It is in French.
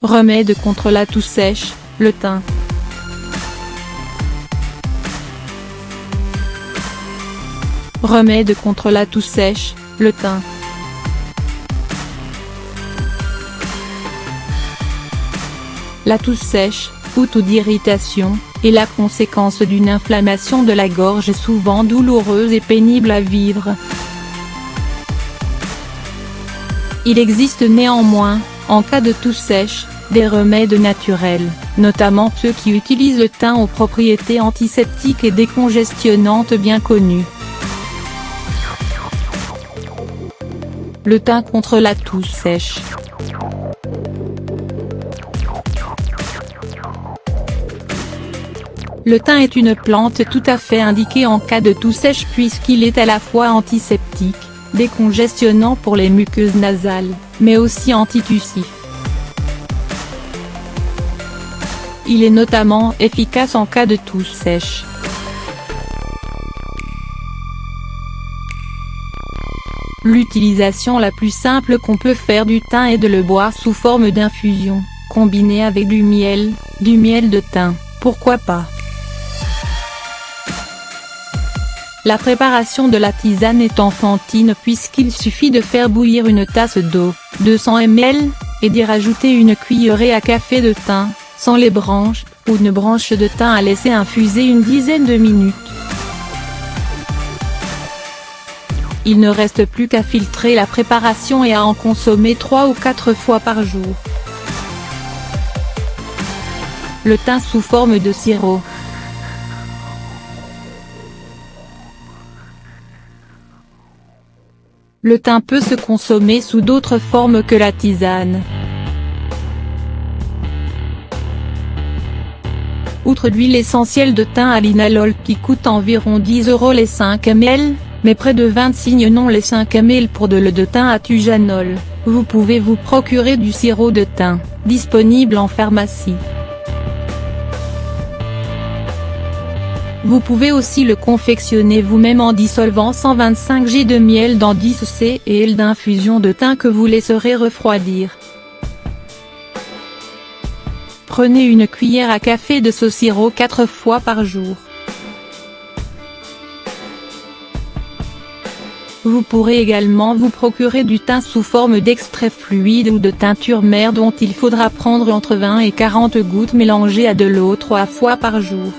Remède contre la toux sèche, le thym. Remède contre la toux sèche, le thym. La toux sèche, ou toux d'irritation, est la conséquence d'une inflammation de la gorge souvent douloureuse et pénible à vivre. Il existe néanmoins, en cas de toux sèche, des remèdes naturels, notamment ceux qui utilisent le thym aux propriétés antiseptiques et décongestionnantes bien connues. Le thym contre la toux sèche. Le thym est une plante tout à fait indiquée en cas de toux sèche puisqu'il est à la fois antiseptique, décongestionnant pour les muqueuses nasales, mais aussi antitussif. Il est notamment efficace en cas de toux sèche. L'utilisation la plus simple qu'on peut faire du thym est de le boire sous forme d'infusion, combiné avec du miel de thym, pourquoi pas. La préparation de la tisane est enfantine puisqu'il suffit de faire bouillir une tasse d'eau, 200 ml, et d'y rajouter une cuillerée à café de thym, sans les branches, ou une branche de thym à laisser infuser une dizaine de minutes. Il ne reste plus qu'à filtrer la préparation et à en consommer 3 ou 4 fois par jour. Le thym sous forme de sirop. Le thym peut se consommer sous d'autres formes que la tisane. Outre l'huile essentielle de thym à linalol qui coûte environ 10 € les 5 ml, mais près de 26 non les 5 ml pour de l'eau de thym à tujanol, vous pouvez vous procurer du sirop de thym, disponible en pharmacie. Vous pouvez aussi le confectionner vous-même en dissolvant 125 g de miel dans 10 cl d'infusion de thym que vous laisserez refroidir. Prenez une cuillère à café de ce sirop 4 fois par jour. Vous pourrez également vous procurer du thym sous forme d'extrait fluide ou de teinture mère dont il faudra prendre entre 20 et 40 gouttes mélangées à de l'eau 3 fois par jour.